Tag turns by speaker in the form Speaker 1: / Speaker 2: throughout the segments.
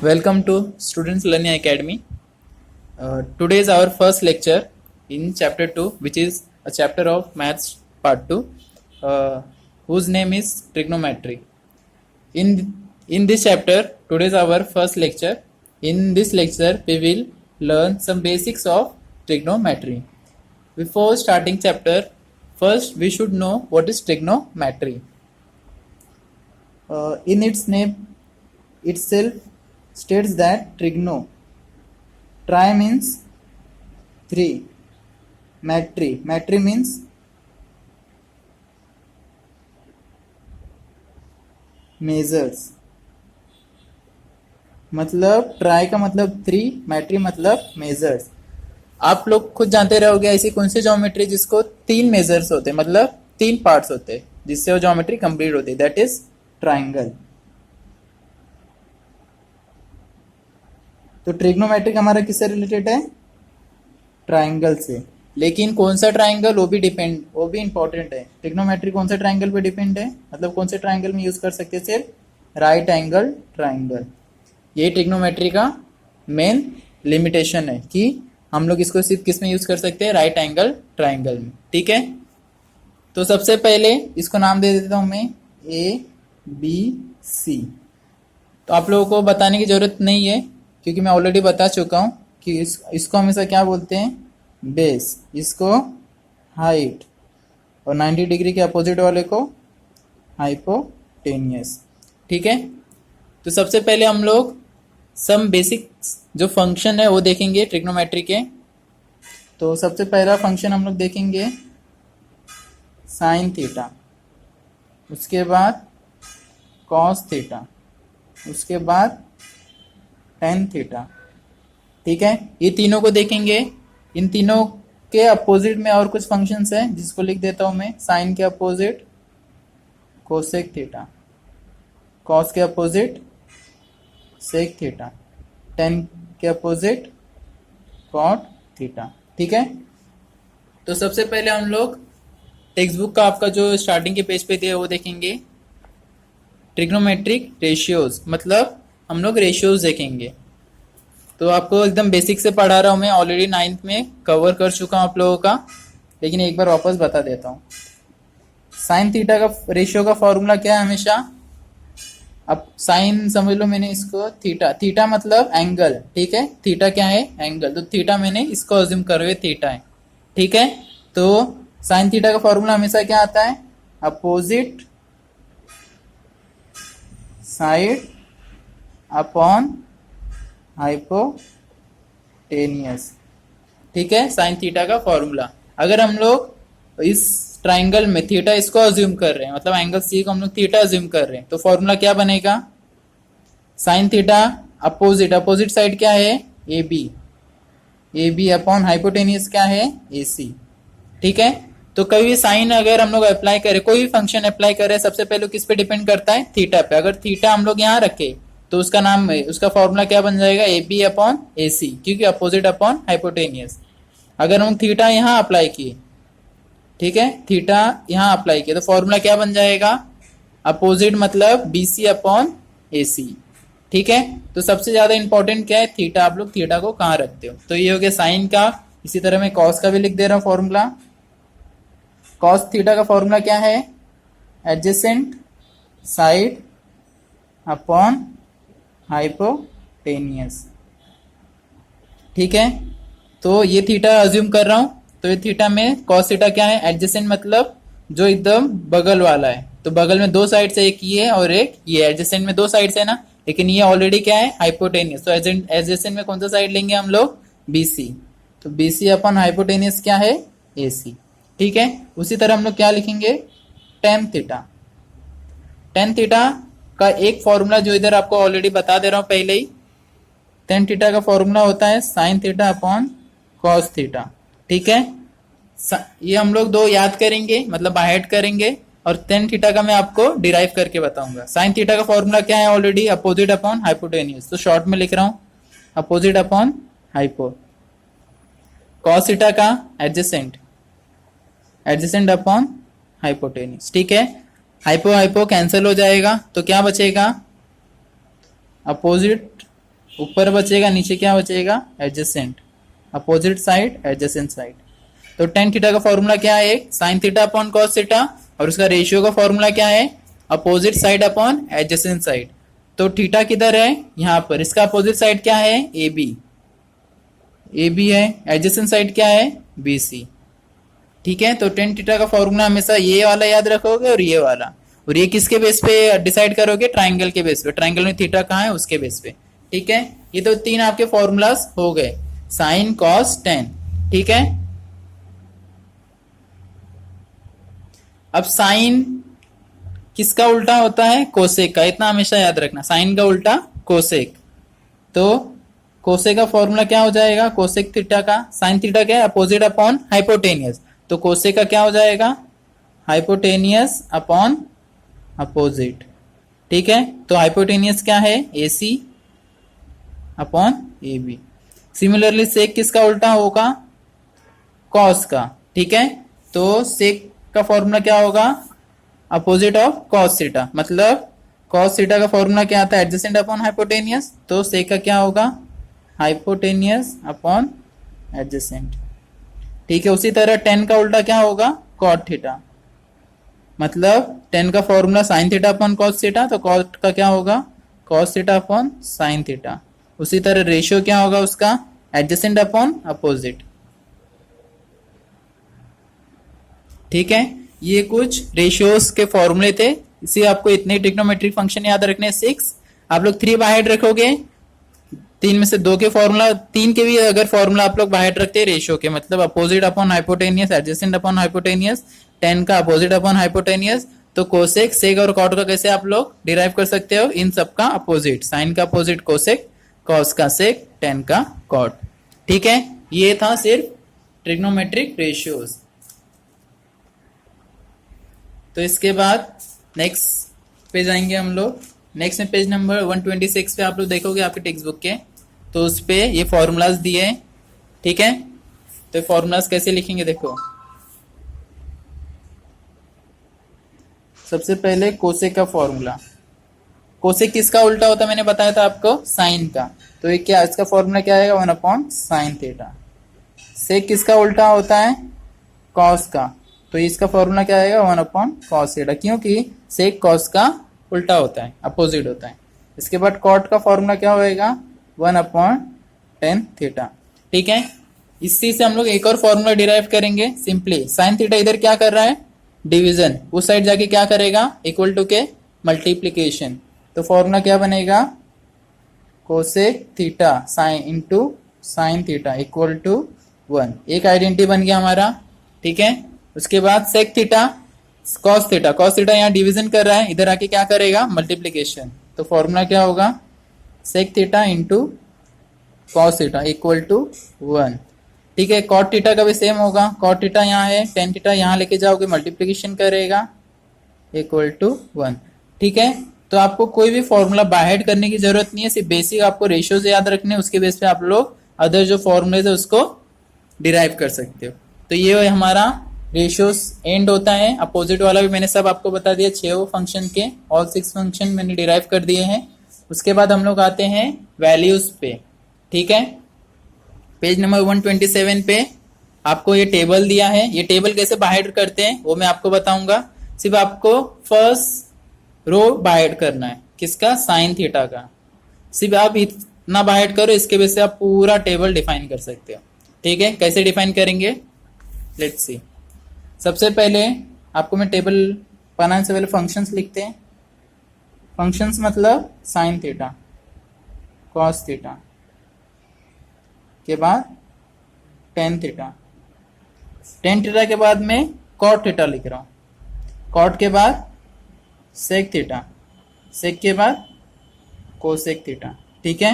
Speaker 1: Welcome to Students Learning Academy. Today is our first lecture in chapter 2, which is a chapter of Maths part 2, whose name is Trigonometry. In this chapter, today is our first lecture. In this lecture, we will learn some basics of trigonometry. Before starting chapter, first we should know what is trigonometry. In its name itself states that tri means 3, metry means measures, मतलब try का मतलब 3, मैट्री मतलब measures. आप लोग खुद जानते रहोगे ऐसी कौन सी ज्योमेट्री जिसको 3 मेजर्स होते हैं, मतलब 3 पार्ट्स होते हैं, जिससे वो ज्योमेट्री कंप्लीट होती है, दैट इज ट्राइंगल. तो ट्रिग्नोमेट्रिक हमारा किससे रिलेटेड है? ट्राइंगल से. लेकिन कौन सा ट्राइंगल, वो भी इंपॉर्टेंट है. ट्रिग्नोमेट्री कौन सा ट्राइंगल पे डिपेंड है, मतलब कौन से ट्राइंगल में यूज कर सकते हैं? सिर्फ राइट एंगल ट्राइंगल. ये ट्रिग्नोमेट्री का मेन लिमिटेशन है कि हम लोग इसको सिर्फ किस में यूज कर सकते हैं? राइट एंगल ट्राइंगल में. ठीक है, तो सबसे पहले इसको नाम दे देता हूं मैं ABC. तो आप लोगों को बताने की जरूरत नहीं है क्योंकि मैं ऑलरेडी बता चुका हूं कि इसको हमेशा क्या बोलते हैं? बेस. इसको हाइट, और 90 डिग्री के अपोजिट वाले को हाइपोटेनियस. ठीक है, तो सबसे पहले हम लोग सम बेसिक जो फंक्शन है वो देखेंगे ट्रिग्नोमेट्री के. तो सबसे पहला फंक्शन हम लोग देखेंगे साइन थीटा, उसके बाद कॉस थीटा, उसके बाद टेन थीटा. ठीक है, ये तीनों को देखेंगे. इन तीनों के अपोजिट में और कुछ फंक्शंस हैं जिसको लिख देता हूं मैं. साइन के अपोजिट कोसेक थीटा, कॉस के अपोजिट सेक थीटा, टेन के अपोजिट कॉट थीटा. ठीक है, तो सबसे पहले हम लोग टेक्स्ट बुक का आपका जो स्टार्टिंग के पेज पे दिया वो देखेंगे. ट्रिग्नोमेट्रिक रेशियोज, मतलब हम लोग रेशियोज देखेंगे. तो आपको एकदम बेसिक से पढ़ा रहा हूं मैं, ऑलरेडी 9th में कवर कर चुका हूं आप लोगों का, लेकिन एक बार वापस बता देता हूं. साइन थीटा का रेशियो का फॉर्मूला क्या है? हमेशा अब साइन समझ लो, मैंने इसको थीटा मतलब एंगल. ठीक है, थीटा क्या है? एंगल. तो थीटा मैंने इसको अज्यूम कर हुए थीटा है. ठीक है, तो साइन थीटा का फॉर्मूला हमेशा क्या आता है? Opposite side upon hypotenuse. ठीक है, साइन थीटा का फॉर्मूला. अगर हम लोग इस ट्राइंगल में थीटा इसको अज्यूम कर रहे हैं, मतलब एंगल सी को हम लोग थीटा अज्यूम कर रहे हैं, तो फॉर्मूला क्या बनेगा? साइन थीटा अपोजिट साइड क्या है? AB अपॉन हाइपोटेनियस क्या है? AC. ठीक है, तो कभी भी साइन अगर हम लोग अप्लाई करें, कोई भी फंक्शन अप्लाई करें, सबसे पहले किस पे डिपेंड करता है? थीटा पे. अगर थीटा हम लोग यहाँ रखे तो उसका फॉर्मूला क्या बन जाएगा? AB अपॉन AC, क्योंकि अपोजिट अपॉन हाइपोटेनियस. अगर हम थीटा यहाँ अप्लाई किए, ठीक है, थीटा यहाँ अप्लाई किया, तो फॉर्मूला क्या बन जाएगा? अपोजिट मतलब BC अपॉन AC. ठीक है, तो सबसे ज्यादा इंपॉर्टेंट क्या है? थीटा. आप लोग थीटा को कहाँ रखते हो? तो ये हो गया साइन का. इसी तरह मैं कॉस का भी लिख दे रहा हूं फॉर्मूला. कॉस थीटा का फॉर्मूला क्या है? Adjacent side upon hypotenuse. ठीक है, तो ये थीटा अज्यूम कर रहा हूं, तो ये थीटा में कॉस थीटा क्या है? एडजेसेंट मतलब जो एकदम बगल वाला है. तो बगल में दो साइड से, एक ये और एक ये. एडजेसेंट में दो साइड से ना, लेकिन ये ऑलरेडी क्या है? हाइपोटेनियस. तो एडजेसेंट में कौन सा साइड लेंगे हम लोग? BC. तो BC अपॉन हाइपोटेनियस क्या है? AC. ठीक है, उसी तरह हम लोग क्या लिखेंगे? Tan theta. टेन थीटा का एक फॉर्मूला जो इधर आपको ऑलरेडी बता दे रहा हूं पहले ही. टेन थीटा का फॉर्मूला होता है sine theta upon cos theta. ठीक है, ये हम लोग दो याद करेंगे, मतलब बायहार्ट करेंगे, और टेन थीटा का मैं आपको डिराइव करके बताऊंगा. साइन थीटा का फॉर्मूला क्या है? Already opposite upon hypotenuse. तो शॉर्ट में लिख रहा हूं opposite upon hypo. Cos theta का एडजेसेंट अपॉन हाइपोटेनियस. ठीक है, हाइपो हाइपो कैंसिल हो जाएगा, तो क्या बचेगा? अपोजिट ऊपर बचेगा, नीचे क्या बचेगा, adjacent, opposite side, adjacent side. तो टेन थीटा का फॉर्मूला क्या है, sine theta upon cos theta, और उसका रेशियो का फॉर्मूला क्या है, opposite side upon adjacent side. तो थीटा किधर है, यहाँ पर, इसका अपोजिट साइड क्या है, ए बी, ए बी है, एडजेसेंट साइड क्या है, बी सी। ठीक है, तो टेन थीटा का फॉर्मूला हमेशा ये वाला याद रखोगे और ये वाला, और ये किसके बेस पे डिसाइड करोगे, ट्राइंगल के बेस पे, ट्राइंगल में थीटा कहाँ है उसके बेस पे। ठीक है, ये तो तीन आपके फॉर्मूलाज हो गए, साइन कॉस टेन। ठीक है, अब साइन किसका उल्टा होता है, कोसेक का, इतना हमेशा याद रखना, साइन का उल्टा कोसेक। तो कोसेक का फॉर्मूला क्या हो जाएगा, कोसेक थीटा का, साइन थीटा क्या है, अपोजिट अपॉन हाइपोटेनियस, तो कोसेक का क्या हो जाएगा, हाइपोटेनियस अपॉन अपोजिट। ठीक है, तो हाइपोटेनियस क्या है, ए सी अपॉन ए बी। सिमिलरली सेक किसका उल्टा होगा, कॉस का। ठीक है, तो सेक का फॉर्मूला क्या होगा, अपोजिट ऑफ कॉस थीटा, मतलब कॉस थीटा का फॉर्मूला क्या आता है, एडजेसेंट अपॉन हाइपोटेनियस, तो सेक का क्या होगा, हाइपोटेनियस अपॉन एडजेसेंट। ठीक है, उसी तरह टेन का उल्टा क्या होगा, कॉट थीटा, मतलब टेन का formula sine theta upon cos theta, तो कॉट का क्या होगा, cos theta upon sine theta. उसी तरह रेशियो क्या होगा उसका, एडजेसेंट अपॉन अपोजिट। ठीक है, ये कुछ रेशियोज के फॉर्मूले थे, इसे आपको इतने ट्रिग्नोमेट्रिक फंक्शन याद रखने, 6। आप लोग 3 बाहर रखोगे, 3 में से 2 के फॉर्मूला, 3 के भी अगर फॉर्मूला आप लोग बाहर रखते हैं रेशियो के, मतलब opposite upon hypotenuse, adjacent upon hypotenuse, 10 का अपोजिट अपॉन हाइपोटेनियस, तो कोसेक, सेक और कॉट का कैसे आप लोग डिराइव कर सकते हो, इन सब का अपोजिट, साइन का अपोजिट कोसेक, कॉस का सेक, 10 का कॉट। ठीक है, ये था सिर्फ ट्रिग्नोमेट्रिक रेशियोज। तो इसके बाद नेक्स्ट पे जाएंगे हम लोग, नेक्स्ट में पेज नंबर 126 पे आप लोग देखोगे आपके टेक्स्ट बुक के, तो उस पे ये फॉर्मूलाज दिए हैं। ठीक है, तो फॉर्मूलाज कैसे लिखेंगे, देखो सबसे पहले कोसेक का फॉर्मूला, कोसेक किसका उल्टा होता है मैंने बताया था आपको, साइन का, तो ये क्या, इसका फॉर्मूला क्या आएगा, 1 अपॉन साइन थीटा। सेक किसका उल्टा होता है, कॉस का, तो इसका फॉर्मूला क्या आएगा, 1 अपॉन कॉस थीटा, क्योंकि सेक कॉस का उल्टा होता है, अपोजिट होता है। इसके बाद कॉट का फॉर्मूला क्या होएगा, 1 अपॉन टेन थीटा। ठीक है, इसी से हम लोग एक और फॉर्मूला डिराइव करेंगे, सिंपली साइन थीटा इधर क्या कर रहा है, डिवीजन, उस साइड जाके क्या करेगा, इक्वल टू के मल्टीप्लीकेशन, तो फॉर्मूला क्या बनेगा, cosec theta sine into sine theta equal to 1, एक आइडेंटिटी बन गया हमारा। ठीक है, उसके बाद sec theta, cos theta, cos theta यहाँ डिवीजन कर रहा है, इधर आके क्या करेगा, मल्टीप्लीकेशन, तो फॉर्मूला क्या होगा, sec theta into cos theta equal to 1। ठीक है, कॉट थीटा का भी सेम होगा, कॉट थीटा यहाँ है, टेन थीटा यहाँ लेके जाओगे, मल्टीप्लीकेशन करेगा इक्वल टू 1। ठीक है, तो आपको कोई भी फॉर्मूला बाहर करने की जरूरत नहीं है, सिर्फ बेसिक आपको रेशियोज याद रखने, उसके बेस पे आप लोग अदर जो फॉर्मूलेज है उसको डिराइव कर सकते हो। तो ये हमारा रेशियोज एंड होता है, अपोजिट वाला भी मैंने सब आपको बता दिया, 6 फंक्शन के ऑल 6 फंक्शन मैंने डिराइव कर दिए हैं। उसके बाद हम लोग आते हैं वैल्यूज पे। ठीक है, पेज नंबर 127 पे आपको ये टेबल दिया है, ये टेबल कैसे बाहर करते हैं वो मैं आपको बताऊंगा, सिर्फ आपको फर्स्ट रो बाहर करना है, किसका, साइन थीटा का, सिर्फ आप इतना बाहर करो, इसके वजह से आप पूरा टेबल डिफाइन कर सकते हो। ठीक है, कैसे डिफाइन करेंगे, लेट्स सी। सबसे पहले आपको मैं टेबल बनाने से पहले फंक्शंस लिखते हैं, फंक्शंस मतलब साइन थीटा, कॉस थीटा के बाद टेन थीटा, टेन थीटा के बाद में कॉट थीटा लिख रहा हूं, कॉट के बाद सेक थीटा, सेक के बाद कोसेक थीटा। ठीक है,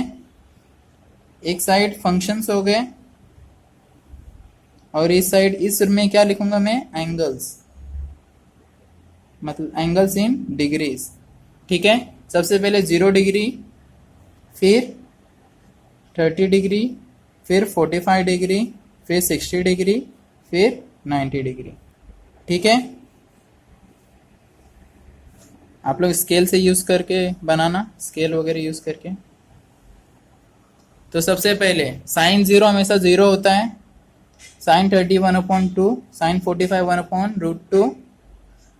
Speaker 1: एक साइड फंक्शंस हो गए, और इस साइड इस में क्या लिखूंगा मैं, एंगल्स, मतलब एंगल्स इन डिग्रीज। ठीक है, सबसे पहले 0 डिग्री, फिर 30 डिग्री, फिर 45 डिग्री, फिर 60 डिग्री, फिर 90 डिग्री। ठीक है, आप लोग स्केल से यूज करके बनाना, स्केल वगैरह यूज करके। तो सबसे पहले साइन 0 हमेशा 0 होता है, sine 30 1/2, sine 45 1/√2,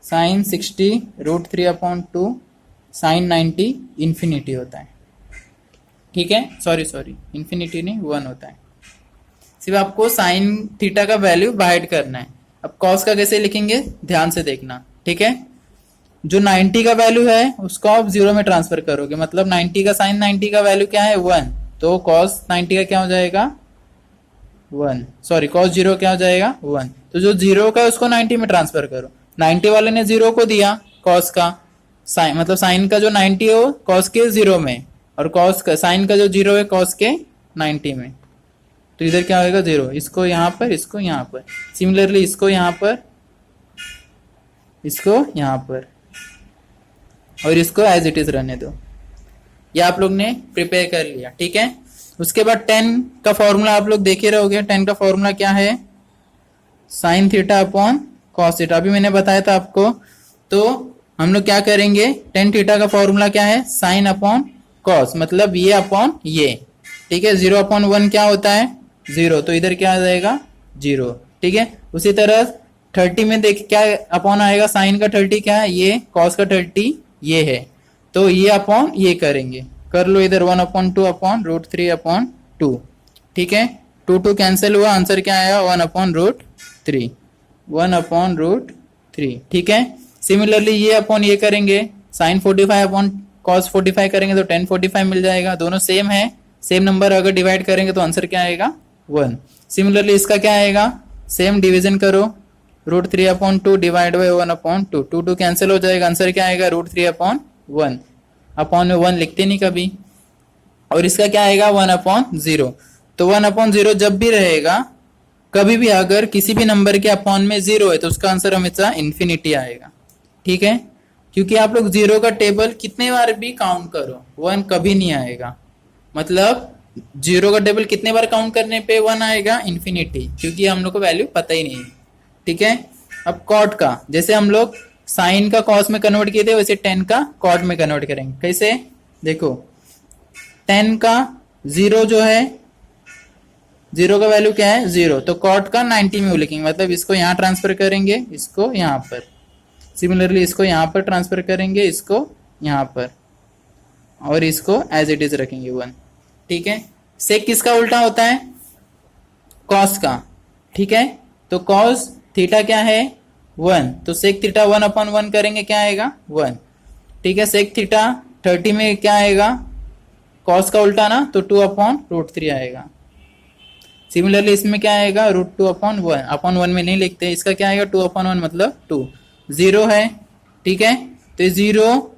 Speaker 1: sine 60 √3/2, sine 90 infinity होता है। ठीक है, सॉरी इन्फिनिटी नहीं 1 होता है। सिर्फ आपको साइन थीटा का वैल्यू बाहर करना है। अब कॉस का कैसे लिखेंगे ध्यान से देखना। ठीक है, जो 90 का वैल्यू है उसको आप 0 में ट्रांसफर करोगे, मतलब 90 का साइन 90 का वैल्यू क्या है 1, तो कॉस 90 का क्या हो जाएगा 1, सॉरी कॉस 0 क्या हो जाएगा 1। तो जो 0 का है उसको 90 में ट्रांसफर करो। 90 वाले ने 0 को दिया कॉस का, साइन मतलब साइन का जो 90 हो कॉस के 0 में, और कॉस का साइन का जो 0 है कॉस के 90 में, तो इधर क्या होगा 0। इसको यहाँ पर, इसको यहाँ पर, सिमिलरली इसको यहाँ पर, इसको यहाँ पर, और इसको एज इट इज रहने दो। ये आप लोग ने प्रिपेयर कर लिया। ठीक है, उसके बाद 10 का फॉर्मूला आप लोग देखे रहोगे। 10 का फॉर्मूला क्या है, sine theta upon cos theta, अभी मैंने बताया था आपको। तो हम लोग क्या करेंगे, टेन थीटा का फॉर्मूला क्या है, साइन अपॉन कॉस, मतलब ये अपॉन ये। ठीक है, 0/1 क्या होता है 0, तो इधर क्या आ जाएगा 0। ठीक है, उसी तरह 30 में देख क्या अपॉन आएगा, साइन का 30 क्या है ये, कॉस का 30 ये है, तो ये अपॉन ये करेंगे, कर लो इधर 1/2/√3/2। ठीक है, 2 कैंसिल हुआ, आंसर क्या आया 1/√3, 1/√3। ठीक है, सिमिलरली ये अपॉन ये करेंगे, साइन 45 अपॉन कॉस 45 करेंगे तो tan 45 मिल जाएगा। दोनों सेम है, सेम नंबर अगर डिवाइड करेंगे तो आंसर क्या आएगा 1। सिमिलरली इसका क्या आएगा, सेम डिवीजन करो, √3/2 डिवाइड बाई 1/2, 2 कैंसिल हो जाएगा, आंसर क्या आएगा √3/1, अपॉन में 1 लिखते नहीं कभी। और इसका क्या आएगा 1/0, तो 1/0 जब भी रहेगा, कभी भी अगर किसी भी नंबर के अपॉन में 0 है तो उसका आंसर हमेशा इन्फिनिटी आएगा। ठीक है, क्योंकि आप लोग 0 का टेबल कितने बार भी काउंट करो 1 कभी नहीं आएगा, मतलब 0 का टेबल कितने बार काउंट करने पे 1 आएगा इन्फिनिटी, क्योंकि हम लोग को वैल्यू पता ही नहीं है। ठीक है, अब कॉट का, जैसे हम लोग साइन का कॉस में कन्वर्ट किए थे वैसे tan का कॉट में कन्वर्ट करेंगे। कैसे, देखो tan का 0 जो है, 0 का वैल्यू क्या है 0, तो कॉट का 90 में लिखेंगे, मतलब इसको यहाँ ट्रांसफर करेंगे, इसको यहाँ पर, सिमिलरली इसको यहाँ पर ट्रांसफर करेंगे, इसको यहाँ पर, और इसको एज इट इज रखेंगे 1। ठीक है, सेक किसका उल्टा होता है, कॉस का। ठीक है, तो कॉस थीटा क्या है 1, तो सेक थीटा 1/1 करेंगे, क्या आएगा 1। ठीक है, सेक थीटा 30 में क्या आएगा, कॉस का उल्टा ना, तो 2/√3 आएगा। सिमिलरली इसमें क्या आएगा √2/1, अपॉन 1 में नहीं लिखते, इसका क्या आएगा 2/1 मतलब 2, 0 है। ठीक है, तो 0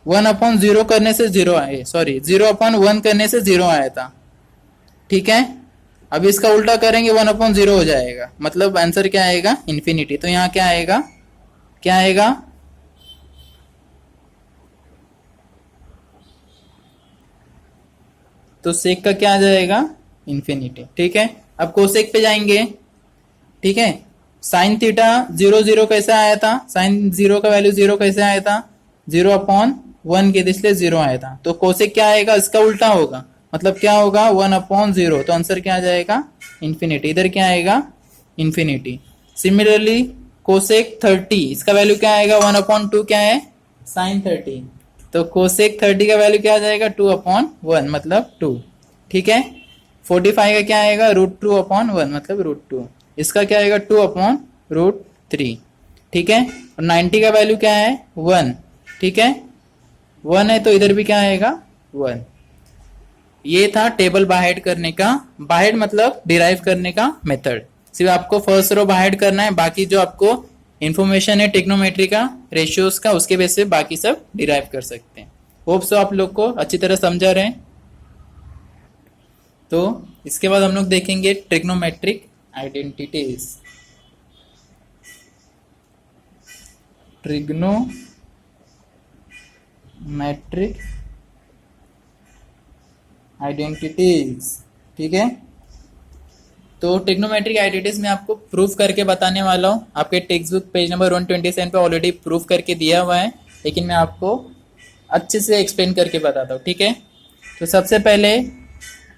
Speaker 1: 1/0 करने से 0 आए, सॉरी 0/1 करने से 0 आया था। ठीक है, अब इसका उल्टा करेंगे 1/0 हो जाएगा, मतलब आंसर क्या आएगा इन्फिनिटी। तो यहाँ क्या आएगा, क्या आएगा, तो सेक का क्या आ जाएगा इन्फिनिटी। ठीक है, अब कोसेक पे जाएंगे। ठीक है, साइन थीटा 0 कैसे आया था, साइन 0 का वैल्यू 0 कैसे आया था, 0/1 के इसलिए 0 आया था, तो कोसेक क्या आएगा, इसका उल्टा होगा, मतलब क्या होगा 1/0, तो आंसर क्या आ जाएगा इन्फिनिटी, इधर क्या आएगा इन्फिनिटी। सिमिलरली कोसेक 30, इसका वैल्यू क्या आएगा 1/2 क्या है साइन 30, तो कोसेक 30 का वैल्यू क्या आ जाएगा 2/1 मतलब 2। ठीक है, 45 का क्या आएगा √2/1 मतलब √2, इसका क्या आएगा 2/√3। ठीक है, और 90 का वैल्यू क्या है 1। ठीक है, 1 है तो इधर भी क्या आएगा 1। ये था टेबल बाहेड करने का, बाहेड मतलब डिराइव करने का मेथड। सिर्फ आपको फर्स्ट रो बाहेड करना है, बाकी जो आपको इन्फॉर्मेशन है ट्रिग्नोमेट्री का, रेशियोज का, उसके बेस पे बाकी सब डिराइव कर सकते हैं। होप सो आप लोग को अच्छी तरह समझा रहे हैं। तो इसके बाद हम लोग देखेंगे ट्रिग्नोमेट्रिक आइडेंटिटीज। Trigonometric identities. ठीक है, तो ट्रिग्नोमेट्रिक आइडेंटिटीज में आपको प्रूफ करके बताने वाला हूँ। आपके टेक्स्ट बुक पेज नंबर 127 पे ऑलरेडी प्रूफ करके दिया हुआ है, लेकिन मैं आपको अच्छे से एक्सप्लेन करके बताता हूँ। ठीक है, तो सबसे पहले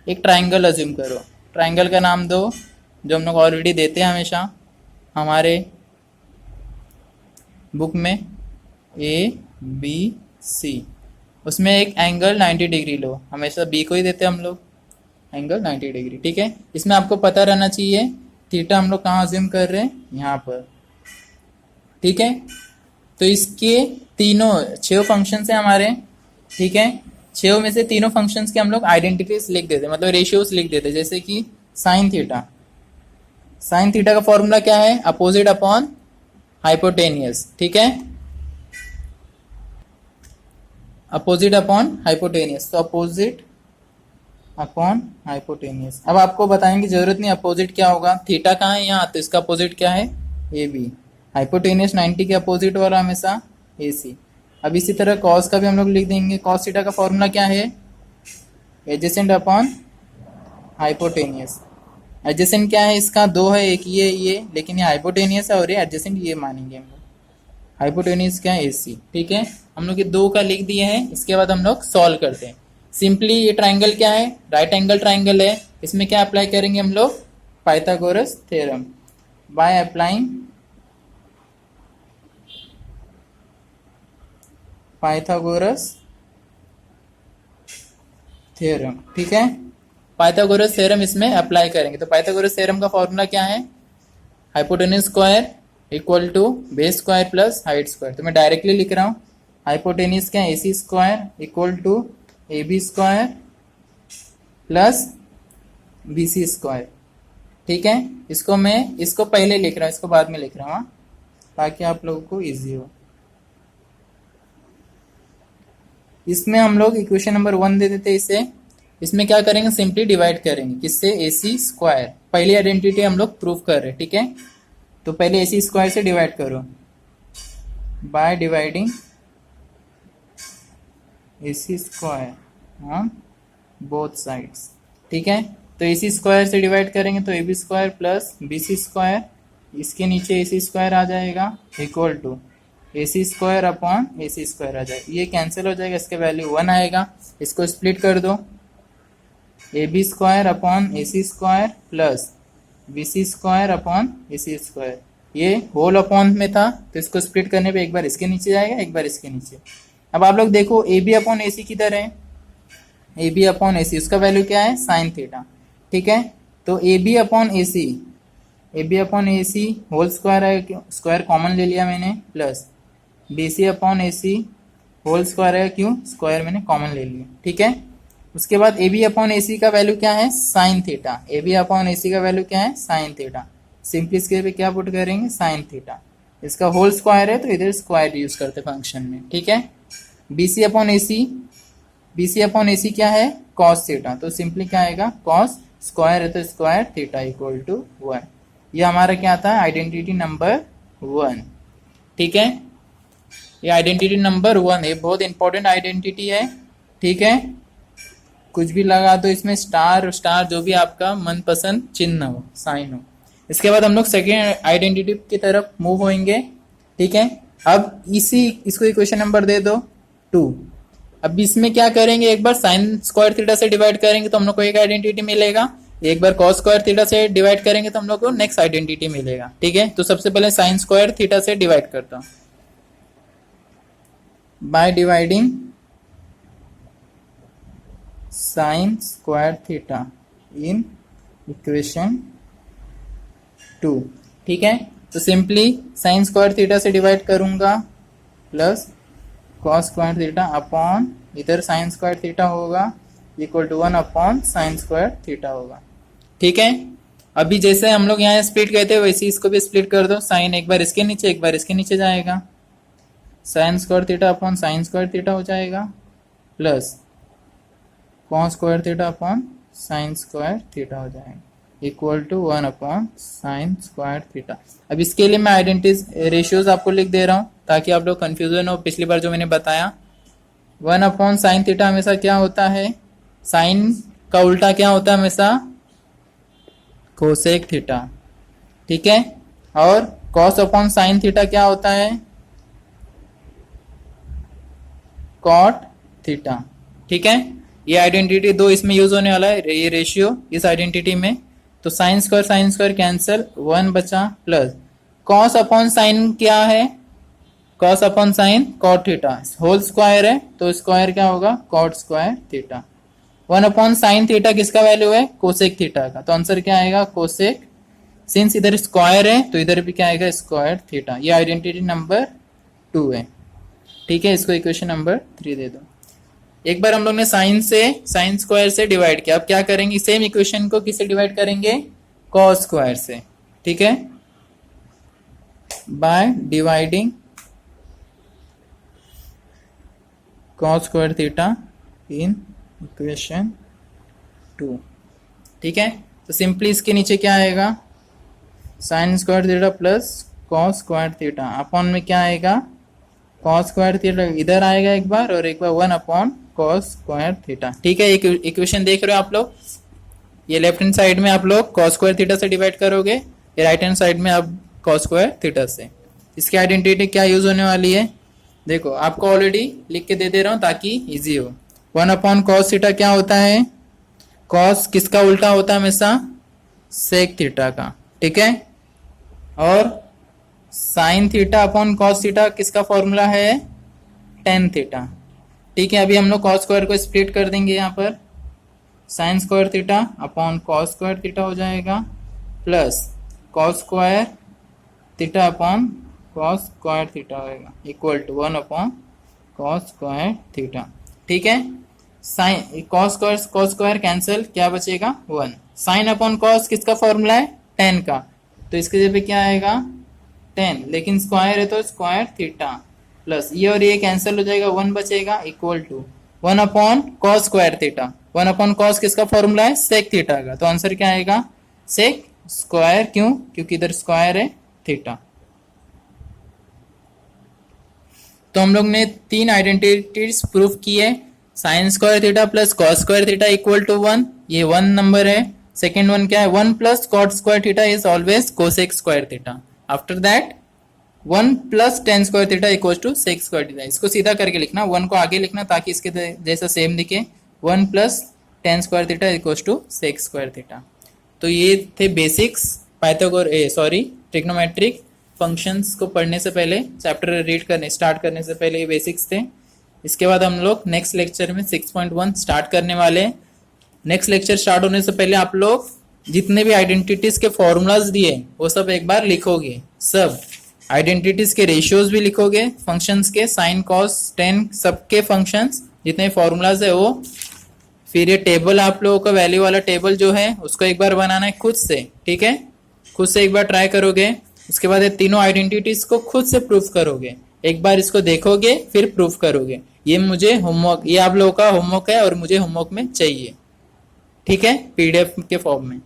Speaker 1: एक ट्राइंगल अज्यूम करो। ट्राइंगल का नाम दो जो हम लोग ऑलरेडी देते हैं हमेशा हमारे बुक में, ए बी सी। उसमें एक एंगल 90 डिग्री लो, हमेशा बी को ही देते हैं हम लोग, एंगल 90 डिग्री। ठीक है, इसमें आपको पता रहना चाहिए थीटा हम लोग कहाँ अज्यूम कर रहे हैं, यहाँ पर। ठीक है, तो इसके तीनों 6 फंक्शंस हैं हमारे। ठीक है, 6 में से तीनों फंक्शंस के हम लोग आइडेंटिटीज लिख देते हैं, मतलब रेशियोज लिख देते हैं। जैसे कि साइन थीटा, साइन थीटा का फॉर्मूला क्या है, अपोजिट अपॉन हाइपोटेनियस। ठीक है, अपोजिट अपॉन हाइपोटेनियस, तो अपोजिट अपॉन हाइपोटेनियस। अब आपको बताने की जरूरत नहीं अपोजिट क्या होगा, थीटा कहाँ है यहाँ, तो इसका अपोजिट क्या है, ए बी। हाइपोटेनियस 90 के अपोजिट वाला हमेशा ए सी। अब इसी तरह कॉस का भी हम लोग लिख देंगे। कॉस थीटा का फॉर्मूला क्या है, एडजेसेंट अपॉन हाइपोटेनियस। एडजेसेंट क्या है इसका, 2 है, एक ये, लेकिन ये हाइपोटेनियस है और ये एडजेसेंट ये मानेंगे हम लोग। हाइपोटेनियस क्या है, ए सी। ठीक है, हम लोग ये 2 का लिख दिए हैं। इसके बाद हम लोग सॉल्व करते हैं। सिंपली ये ट्राइंगल क्या है, राइट एंगल ट्राइंगल है। इसमें क्या अप्लाई करेंगे हम लोग, Pythagoras theorem. By applying Pythagoras theorem. ठीक है, पाइथागोरस थ्योरम इसमें अप्लाई करेंगे। तो पाइथागोरस थ्योरम का फॉर्मूला क्या है, hypotenuse square equal to base square plus height square. तो मैं डायरेक्टली लिख रहा हूँ, हाइपोटेनिस क्या है, AC square equal to AB square plus BC square. ठीक है, इसको पहले लिख रहा हूँ, इसको बाद में लिख रहा हूँ ताकि आप लोगों को इजी हो। इसमें हम लोग इक्वेशन नंबर 1 दे देते इसे। इसमें क्या करेंगे, सिंपली डिवाइड करेंगे, किससे, AC स्क्वायर। पहली आइडेंटिटी हम लोग प्रूव कर रहे हैं। ठीक है, तो पहले AC स्क्वायर से डिवाइड करो, by dividing AC square on both sides. ठीक है, तो AC स्क्वायर से डिवाइड करेंगे तो AB square plus BC square, इसके नीचे AC स्क्वायर आ जाएगा equal to AC square upon AC square आ जाएगा। ये कैंसिल हो जाएगा, इसके वैल्यू 1 आएगा। इसको स्प्लिट कर दो, AB square upon AC square plus BC square upon AC square. ये होल अपॉन में था तो इसको स्प्लिट करने पे एक बार इसके नीचे जाएगा, एक बार इसके नीचे। अब आप लोग देखो AB अपॉन AC किधर है, AB अपॉन AC, उसका वैल्यू क्या है, साइन थीटा। ठीक है, तो AB upon AC whole square है, स्क्वायर कॉमन ले लिया मैंने, plus BC upon AC whole square है, क्यों, स्क्वायर मैंने कॉमन ले लिया। ठीक है, उसके बाद AB अपॉन AC का वैल्यू क्या है, sine theta. AB upon AC का वैल्यू क्या है, साइन थीटा। सिंपली इसके पे क्या पुट करेंगे, साइन थीटा। इसका होल स्क्वायर है तो इधर स्क्वायर यूज करते फंक्शन में। ठीक है, BC अपॉन AC क्या है, कॉस थीटा। तो सिंपली क्या आएगा, कॉस स्क्वायर है तो स्क्वायर थीटा इक्वल टू 1। ये हमारा क्या था, आइडेंटिटी नंबर 1। ठीक है, ये आइडेंटिटी नंबर 1 है, बहुत इंपॉर्टेंट आइडेंटिटी है। ठीक है, कुछ भी लगा दो इसमें, स्टार जो भी आपका मनपसंद चिन्ह हो, साइन हो। इसके बाद हम लोग सेकेंड आइडेंटिटी की तरफ मूव होंगे। ठीक है, अब इसको इक्वेशन नंबर दे दो 2। अब इसमें क्या करेंगे, एक बार साइन स्क्वायर थीटा से डिवाइड करेंगे तो हम लोग को एक आइडेंटिटी मिलेगा, एक बार कॉस स्क्वायर थीटा से डिवाइड करेंगे तो हम लोग को नेक्स्ट आइडेंटिटी मिलेगा। ठीक है, तो सबसे पहले साइन स्क्वायर थीटा से डिवाइड करता हूं, by dividing sine square theta in equation 2। ठीक है, तो सिंपली साइन स्क्वायर थीटा से डिवाइड करूंगा plus cos square theta upon, इधर साइन स्क्वायर थीटा होगा equal to 1 upon sine square theta होगा। ठीक है, अभी जैसे हम लोग यहाँ स्प्लिट गए थे वैसे इसको भी स्प्लिट कर दो, साइन एक बार इसके नीचे एक बार इसके नीचे जाएगा, sine square theta upon sine square theta हो जाएगा, plus cos square theta upon sine square theta हो जाएगा equal to 1 upon sine square theta. अब इसके लिए मैं आइडेंटिटीज रेशियोज आपको लिख दे रहा हूं ताकि आप लोग कंफ्यूजन हो। पिछली बार जो मैंने बताया, 1 अपॉन साइन थीटा हमेशा क्या होता है, साइन का उल्टा क्या होता है हमेशा, कोसेक थीटा। ठीक है, और कॉस अपॉन साइन थीटा क्या होता है, कॉट थीटा। ठीक है, ये आइडेंटिटी दो इसमें यूज होने वाला है, ये रेशियो इस आइडेंटिटी में। तो साइन स्क्वायर कैंसिल, 1 बचा, प्लस कॉस अपॉन साइन क्या है, cos upon sine cot theta, whole square है तो स्क्वायर क्या होगा, cot square theta. 1 upon sine theta किसका वैल्यू है, कोसेक थीटा का, तो आंसर क्या आएगा, कोसेक। सिंस इधर स्क्वायर है तो इधर भी क्या आएगा, स्क्वायर थीटा। ये आइडेंटिटी नंबर 2 है। ठीक है, इसको इक्वेशन नंबर 3 दे दो। एक बार हम लोग ने साइन स्क्वायर से डिवाइड किया, अब क्या करेंगे, सेम इक्वेशन को किससे डिवाइड करेंगे, कॉस स्क्वायर से। ठीक है, by dividing cos square theta in equation 2। ठीक है, तो सिंपली इसके नीचे क्या आएगा, sign square theta plus cos square theta upon में क्या आएगा, कॉस स्क्वायर थीटा इधर आएगा एक बार, और एक बार 1 अपॉन कॉस स्क्वायर थीटा। ठीक है, एक इक्वेशन देख रहे हो आप लोग, ये लेफ्ट हैंड साइड में आप लोग कॉस स्क्वायर थीटा से डिवाइड करोगे, ये राइट हैंड साइड में आप कॉस स्क्वायर थीटा से। इसकी आइडेंटिटी क्या यूज होने वाली है, देखो आपको ऑलरेडी लिख के दे दे रहा हूं ताकि इजी हो। 1 अपॉन कॉस थीटा क्या होता है, कॉस किसका उल्टा होता है हमेशा, सेक थीटा का। ठीक है, और sine theta upon cos theta किसका फॉर्मूला है, टेन थीटा। ठीक है, अभी हम लोग कॉस स्क्वायर को स्प्लिट कर देंगे, यहाँ पर sine square theta upon cos square theta हो जाएगा, plus cos square theta upon cos square theta होगा, equal to 1 upon cos square theta. ठीक है, साइन कॉस स्क्वायर कैंसिल, क्या बचेगा 1। साइन अपॉन कॉस किसका फॉर्मूला है, टेन का, तो इसके जगह पे क्या आएगा 10, लेकिन स्क्वायर है तो स्क्वायर थीटा, प्लस ये और ये कैंसिल हो जाएगा, 1 बचेगा, equal to 1 upon cos square theta. 1 upon cos किसका फॉर्मूला है, सेक थीटा का, तो आंसर क्या आएगा, सेक स्क्वायर, क्यों, क्योंकि इधर स्क्वायर है थीटा। तो हम लोग ने 3 आइडेंटिटीज प्रूफ की है, sine square theta plus cos square theta equal to 1, ये 1 नंबर है। सेकेंड वन क्या है, 1 plus cot square theta is always cosec square theta. After that 1 plus tan square theta equal to sec square theta. इसको सीधा करके लिखना, 1 को आगे लिखना ताकि इसके जैसा सेम दिखे, 1 plus tan square theta equal to sec square theta. तो ये थे बेसिक्स ट्रिग्नोमेट्रिक फंक्शंस को पढ़ने से पहले, चैप्टर स्टार्ट करने से पहले ये बेसिक्स थे। इसके बाद हम लोग नेक्स्ट लेक्चर में 6.1 स्टार्ट करने वाले हैं। नेक्स्ट लेक्चर स्टार्ट होने से पहले आप लोग जितने भी आइडेंटिटीज के फॉर्मूलाज दिए वो सब एक बार लिखोगे, सब आइडेंटिटीज के रेशियोज भी लिखोगे, फंक्शंस के साइन कॉस टेन सबके फंक्शंस जितने फॉर्मूलाज है वो, फिर ये टेबल आप लोगों का वैल्यू वाला टेबल जो है उसको एक बार बनाना है खुद से। ठीक है, खुद से एक बार ट्राई करोगे, उसके बाद ये तीनों आइडेंटिटीज को खुद से प्रूफ करोगे, एक बार इसको देखोगे फिर प्रूफ करोगे। ये मुझे होमवर्क, ये आप लोगों का होमवर्क है और मुझे होमवर्क में चाहिए। ठीक है, पीडीएफ के फॉर्म में।